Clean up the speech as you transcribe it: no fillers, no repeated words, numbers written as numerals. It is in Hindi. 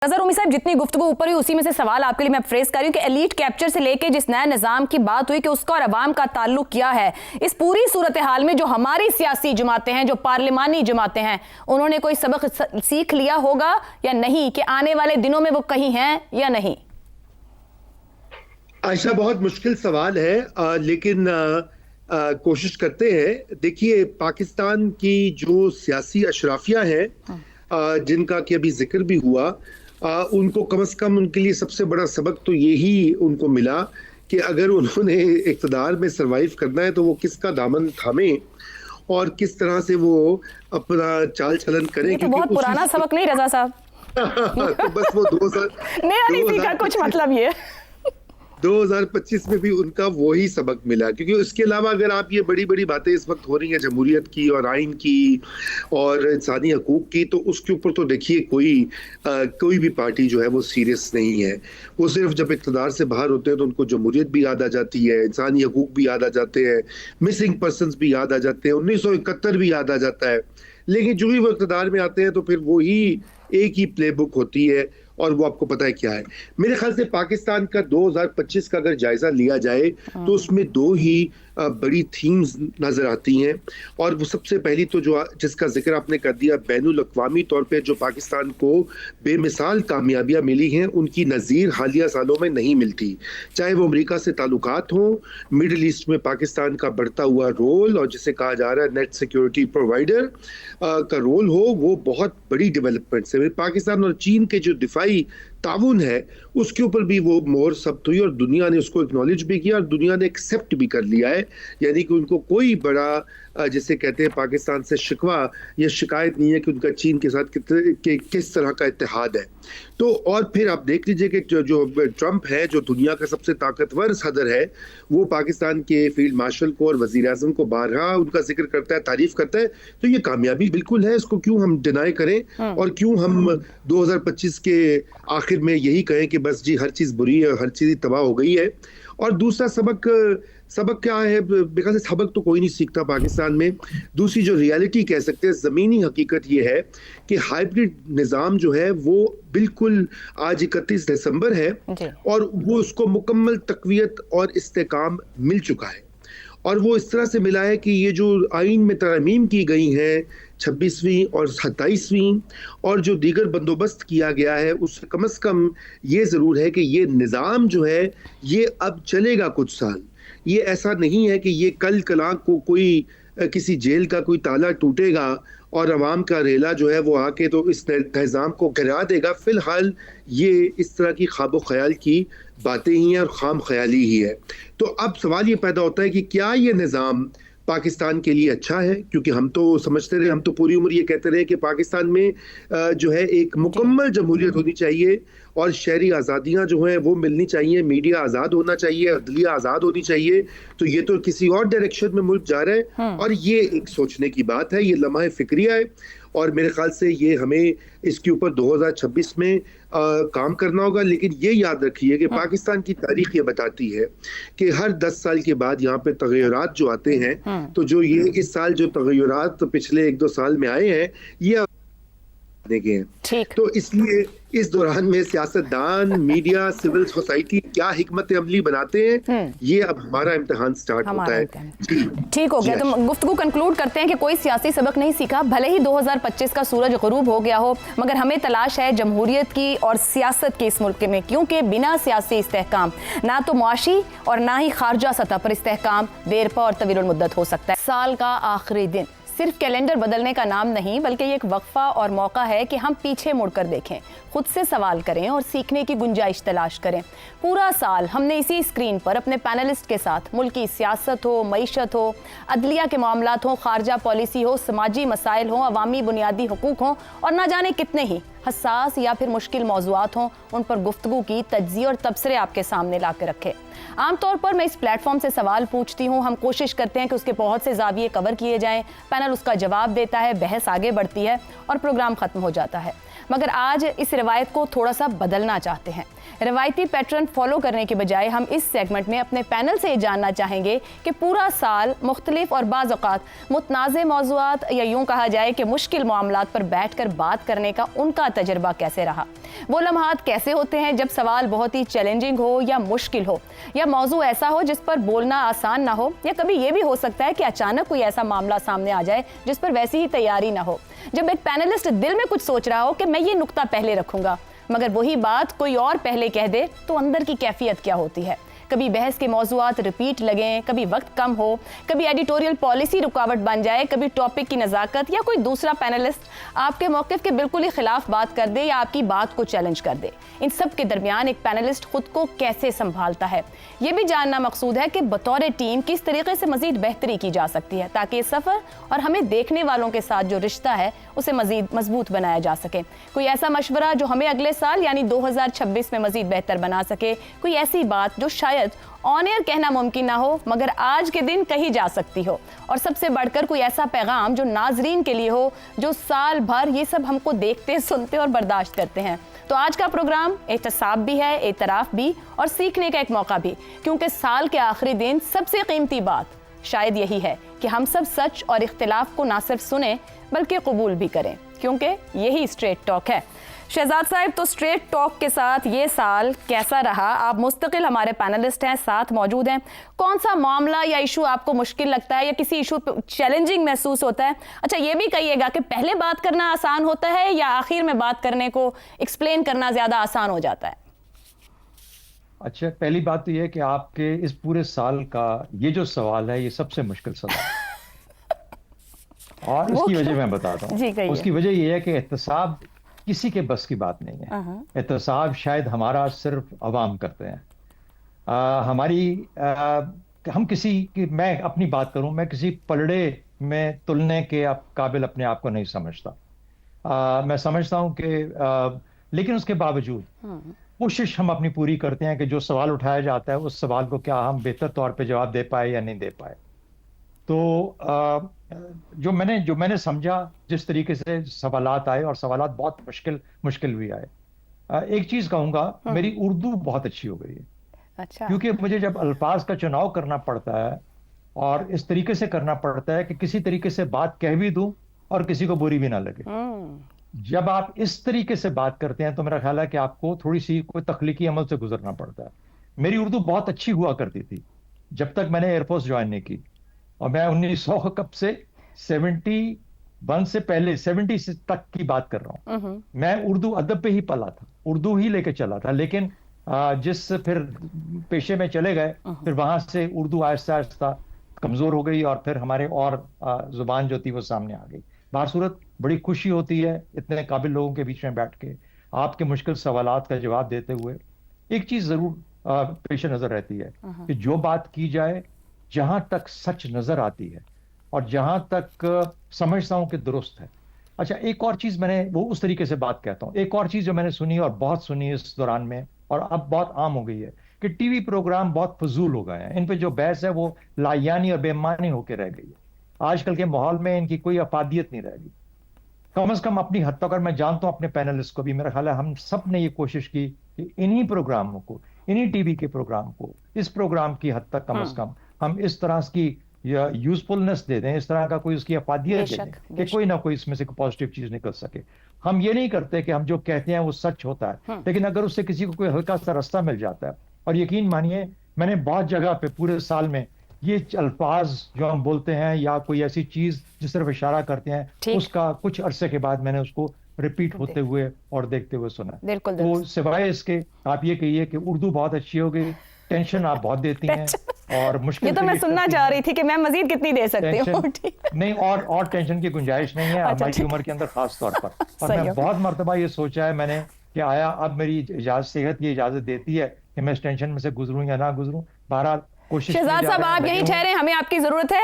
नजर उमी साहब, जितनी गुफ्तगू ऊपर हुई उसी में से सवाल आपके लिए मैं फ्रेज कर रही हूँ कि एलीट कैप्चर से लेके जिस नए निजाम की बात हुई कि उसका और अवाम का ताल्लुक क्या है, इस पूरी सूरत हाल में जो हमारी सियासी जमातें हैं, जो पार्लिमानी जमातें हैं, उन्होंने कोई सबक सीख लिया होगा या नहीं कि आने वाले दिनों में वो कहीं हैं या नहीं? आयशा, बहुत मुश्किल सवाल है, लेकिन कोशिश करते हैं। देखिए, पाकिस्तान की जो सियासी अशराफिया है, जिनका कि अभी जिक्र भी हुआ, उनको कम से कम उनके लिए सबसे बड़ा सबक तो यही उनको मिला कि अगर उन्होंने इक़्तिदार में सरवाइव करना है तो वो किसका दामन थामे और किस तरह से वो अपना चाल चलन करें। ये तो बहुत पुराना सबक नहीं रजा साहब। तो बस वो 2000 कुछ मतलब ये 2025 में भी उनका वही सबक मिला, क्योंकि उसके अलावा अगर आप ये बड़ी बड़ी बातें इस वक्त हो रही हैं जमहूरियत की और आइन की और इंसानी हकूक की, तो उसके ऊपर तो देखिए कोई भी पार्टी जो है वो सीरियस नहीं है। वो सिर्फ जब इक़्तिदार से बाहर होते हैं तो उनको जमहूरियत भी याद आ जाती है, इंसानी हकूक भी याद आ जाते हैं, मिसिंग पर्सनस भी याद आ जाते हैं, 1971 भी याद आ जाता है। लेकिन जो भी वो इक़्तिदार में आते हैं तो फिर वही एक ही प्ले बुक होती है और वो आपको पता है क्या है। मेरे ख्याल से पाकिस्तान का 2025 का अगर जायजा लिया जाए तो उसमें दो ही बड़ी थीम्स नजर आती हैं। और वो सबसे पहली तो जो जिसका जिक्र आपने कर दिया, बैनुल अक़वामी तौर पे जो पाकिस्तान को बेमिसाल कामयाबियां मिली हैं, उनकी नज़ीर हालिया सालों में नहीं मिलती। चाहे वो अमेरिका से ताल्लुकात हों, मिडिल ईस्ट में पाकिस्तान का बढ़ता हुआ रोल और जिसे कहा जा रहा है नेट सिक्योरिटी प्रोवाइडर का रोल हो, वो बहुत बड़ी डेवलपमेंट है। पाकिस्तान और चीन के जो दिफाई ताउन है उसके ऊपर भी वो मोहर सब्त हुई और दुनिया ने उसको एक्नॉलेज भी किया और दुनिया ने एक्सेप्ट भी कर लिया है। यानी कि उनको कोई बड़ा जिसे कहते हैं पाकिस्तान से शिकवा या शिकायत नहीं है कि उनका चीन के साथ किस तरह का इत्तेहाद है। तो और फिर आप देख लीजिए कि जो ट्रंप है, जो दुनिया का सबसे ताकतवर सदर है, वो पाकिस्तान के फील्ड मार्शल को और वजीर आजम को बारहा उनका जिक्र करता है, तारीफ करता है। तो ये कामयाबी बिल्कुल है, इसको क्यों हम डिनाई करें और क्यों हम 2025 के आखिर में यही कहें कि बस जी हर चीज़ बुरी है, हर चीज़ तबाह हो गई है। और दूसरा सबक क्या है? बिकॉज सबक तो कोई नहीं सीखता पाकिस्तान में। दूसरी जो रियलिटी कह सकते हैं, ज़मीनी हकीकत ये है कि हाइब्रिड निज़ाम जो है वो बिल्कुल आज 31 दिसंबर है और वो उसको मुकम्मल तक़वियत और इस्तेकाम मिल चुका है। और वो इस तरह से मिला है कि ये जो आइन में तरमीम की गई हैं 26वीं और 27वीं और जो दीगर बंदोबस्त किया गया है, उससे कम से कम ये ज़रूर है कि ये निज़ाम जो है ये अब चलेगा कुछ साल। ये ऐसा नहीं है कि ये कल कलां को कोई किसी जेल का कोई ताला टूटेगा और अवाम का रेला जो है वो आके तो इस निज़ाम को गिरा देगा। फिलहाल ये इस तरह की ख्वाब ख्याल की बातें ही हैं और खाम ख्याली ही है। तो अब सवाल ये पैदा होता है कि क्या ये निज़ाम पाकिस्तान के लिए अच्छा है? क्योंकि हम तो समझते रहे, हम तो पूरी उम्र ये कहते रहे कि पाकिस्तान में जो है एक मुकम्मल जमहूरियत होनी चाहिए और शहरी आज़ादियाँ जो हैं वो मिलनी चाहिए, मीडिया आज़ाद होना चाहिए, अदलिया आज़ाद होनी चाहिए। तो ये तो किसी और डायरेक्शन में मुल्क जा रहे हैं और ये एक सोचने की बात है, ये लम्हा फिक्रिया है। और मेरे ख्याल से ये हमें इसके ऊपर 2026 में काम करना होगा। लेकिन ये याद रखिए कि पाकिस्तान की तारीख ये बताती है कि हर 10 साल के बाद यहाँ पे तगय्युरात जो आते हैं, तो जो ये इस साल जो तगय्युरात पिछले 1-2 साल में आए हैं ये देखे हैं। तो इसलिए इस दौरान में सियासतदान, मीडिया, सिविल सोसाइटी क्या हिकमत अमली बनाते हैं, ये अब हमारा इम्तिहान स्टार्ट होता है। ठीक हो गया, तो गुफ्तगू कंक्लूड करते हैं कि कोई सियासी सबक नहीं सीखा। भले ही 2025 का सूरज गुरूब हो गया हो, मगर हमें तलाश है जमहूरियत की और सियासत की इस मुल्क में, क्योंकि बिना सियासी इस्तेहकाम ना तो मुआशी और ना ही खारजा सतह पर इस्तेहकाम देरपा और तवील मुद्दत हो सकता है। साल का आखिरी दिन सिर्फ कैलेंडर बदलने का नाम नहीं, बल्कि ये एक वक्फा और मौका है कि हम पीछे मुड़कर देखें, खुद से सवाल करें और सीखने की गुंजाइश तलाश करें। पूरा साल हमने इसी स्क्रीन पर अपने पैनलिस्ट के साथ मुल्क की सियासत हो, मईशत हो, अदलिया के मामलात हो, खारजा पॉलिसी हो, समाजी मसाइल हो, अवामी बुनियादी हकूक हो और ना जाने कितने ही हसास या फिर मुश्किल मौज़ूआत हों, उन पर गुफ्तगू की, तज्ज़िये और तबसरे आपके सामने ला के रखे। आमतौर पर मैं इस प्लेटफॉर्म से सवाल पूछती हूँ, हम कोशिश करते हैं कि उसके बहुत से ज़ाविये कवर किए जाएं, पैनल उसका जवाब देता है, बहस आगे बढ़ती है और प्रोग्राम ख़त्म हो जाता है। मगर आज इस रिवायत को थोड़ा सा बदलना चाहते हैं। रिवायती पैटर्न फॉलो करने के बजाय हम इस सेगमेंट में अपने पैनल से ये जानना चाहेंगे कि पूरा साल मुख्तलिफ और बाज़ औक़ात मुतनाज़े मौज़ूआत या यूँ कहा जाए कि मुश्किल मामलात पर बैठकर बात करने का उनका तजर्बा कैसे रहा। वो लम्हात कैसे होते हैं जब सवाल बहुत ही चैलेंजिंग हो या मुश्किल हो, या मौजू ऐसा हो जिस पर बोलना आसान ना हो, या कभी ये भी हो सकता है कि अचानक कोई ऐसा मामला सामने आ जाए जिस पर वैसी ही तैयारी ना हो। जब एक पैनलिस्ट दिल में कुछ सोच रहा हो कि मैं ये नुक्ता पहले रखूंगा, मगर वही बात कोई और पहले कह दे, तो अंदर की कैफियत क्या होती है। कभी बहस के मौज़ूआत रिपीट लगें, कभी वक्त कम हो, कभी एडिटोरियल पॉलिसी रुकावट बन जाए, कभी टॉपिक की नज़ाकत या कोई दूसरा पैनलिस्ट आपके मौक़िफ़ के बिल्कुल ही खिलाफ बात कर दे या आपकी बात को चैलेंज कर दे। इन सब के दरमियान एक पैनलिस्ट खुद को कैसे संभालता है, ये भी जानना मकसूद है कि बतौर टीम किस तरीके से मज़ीद बेहतरी की जा सकती है ताकि इस सफ़र और हमें देखने वालों के साथ जो रिश्ता है उसे मज़ीद मजबूत बनाया जा सके। कोई ऐसा मशवरा जो हमें अगले साल यानी 2026 में मज़ीद बेहतर बना सके, कोई ऐसी बात जो शायद ऑन एयर कहना मुमकिन ना हो मगर आज के दिन कही जा सकती हो, और सबसे बढ़कर कोई ऐसा पैगाम जो नाजरीन के लिए हो जो साल भर ये सब हमको देखते, सुनते और बर्दाश्त करते हैं। तो आज का प्रोग्राम एहतसाब भी है, एतराफ़ भी और सीखने का एक मौका भी, क्योंकि साल के आखिरी दिन सबसे कीमती बात शायद यही है कि हम सब सच और इख्तिलाफ को ना सिर्फ सुने बल्कि कबूल भी करें, क्योंकि यही स्ट्रेट टॉक है। शहजाद साहब, तो स्ट्रेट टॉक के साथ ये साल कैसा रहा? आप मुस्तकिल हमारे पैनलिस्ट हैं, साथ मौजूद हैं। कौन सा मामला या इशू आपको मुश्किल लगता है या किसी इशू पे चैलेंजिंग महसूस होता है? अच्छा, ये भी कहिएगा कि पहले बात करना आसान होता है या आखिर में बात करने को एक्सप्लेन करना ज़्यादा आसान हो जाता है? अच्छा, पहली बात तो ये है कि आपके इस पूरे साल का ये जो सवाल है ये सबसे मुश्किल सवाल है और उसकी वजह मैं बताता हूँ। उसकी वजह ये है कि एहतसाब किसी के बस की बात नहीं है। एहतसाब शायद हमारा सिर्फ अवाम करते हैं। हम किसी की, मैं अपनी बात करूं, मैं किसी पलड़े में तुलने के काबिल अपने आप को नहीं समझता। मैं समझता हूं कि लेकिन उसके बावजूद कोशिश हम अपनी पूरी करते हैं कि जो सवाल उठाया जाता है उस सवाल को क्या हम बेहतर तौर पे जवाब दे पाए या नहीं दे पाए। तो जो मैंने समझा, जिस तरीके से सवालात आए और सवालात बहुत मुश्किल भी आए, एक चीज कहूंगा, मेरी उर्दू बहुत अच्छी हो गई है। अच्छा। क्योंकि मुझे जब अल्फाज का चुनाव करना पड़ता है और इस तरीके से करना पड़ता है कि किसी तरीके से बात कह भी दूं और किसी को बुरी भी ना लगे, जब आप इस तरीके से बात करते हैं तो मेरा ख्याल है कि आपको थोड़ी सी कोई तख्लीकी अमल से गुजरना पड़ता है। मेरी उर्दू बहुत अच्छी हुआ करती थी जब तक मैंने एयरफोर्स ज्वाइन नहीं की, और मैं 1900 कब से 71 से पहले 70 तक की बात कर रहा हूँ। मैं उर्दू अदब पे ही पला था, उर्दू ही लेके चला था, लेकिन जिस फिर पेशे में चले गए, फिर वहां से उर्दू आहिस्ता आहिस्ता कमजोर हो गई और फिर हमारे और जुबान जो थी वो सामने आ गई। बाहर सूरत बड़ी खुशी होती है इतने काबिल लोगों के बीच में बैठ के आपके मुश्किल सवालात का जवाब देते हुए। एक चीज जरूर पेश नजर रहती है कि जो बात की जाए, जहां तक सच नजर आती है और जहां तक समझता हूं कि दुरुस्त है। अच्छा, एक और चीज मैंने, वो उस तरीके से बात कहता हूं, एक और चीज जो मैंने सुनी और बहुत सुनी इस दौरान में और अब बहुत आम हो गई है कि टीवी प्रोग्राम बहुत फजूल हो गए हैं। इन पे जो बहस है वो लायानी और बेईमानी होकर रह गई है। आजकल के माहौल में इनकी कोई अफादियत नहीं रह गई। कम से कम अपनी हद तक, अगर मैं जानता हूं अपने पैनलिस्ट को भी, मेरा ख्याल है हम सब ने ये कोशिश की कि इन्हीं प्रोग्रामों को, इन्हीं टीवी के प्रोग्राम को, इस प्रोग्राम की हद तक कम से कम हम इस तरह की यूजफुलनेस दे दें, इस तरह का कोई उसकी अफादियत दे दें कि कोई ना कोई इसमें से पॉजिटिव चीज निकल सके। हम ये नहीं करते कि हम जो कहते हैं वो सच होता है, लेकिन अगर उससे किसी को कोई हल्का सा रास्ता मिल जाता है, और यकीन मानिए मैंने बहुत जगह पे पूरे साल में ये अल्फाज जो हम बोलते हैं या कोई ऐसी चीज जिस तरफ इशारा करते हैं, उसका कुछ अरसे के बाद मैंने उसको रिपीट होते हुए और देखते हुए सुना। तो सिवाय इसके आप ये कहिए कि उर्दू बहुत अच्छी हो गई, टेंशन आप बहुत देती हैं और मुश्किल, ये तो मैं सुनना चाह रही थी कि मैं मजीद कितनी दे सकती हूँ। नहीं, और टेंशन की गुंजाइश नहीं है हमारी उम्र के अंदर खास तौर पर। और मैं बहुत मर्तबा ये सोचा है मैंने कि आया अब मेरी इजाजत, सेहत ये इजाजत देती है कि मैं इस टेंशन में से गुजरूं या ना गुजरूं। बहरहाल कोशिश। शहजाद साहब, आप यहीं ठहरे, हमें आपकी जरूरत है।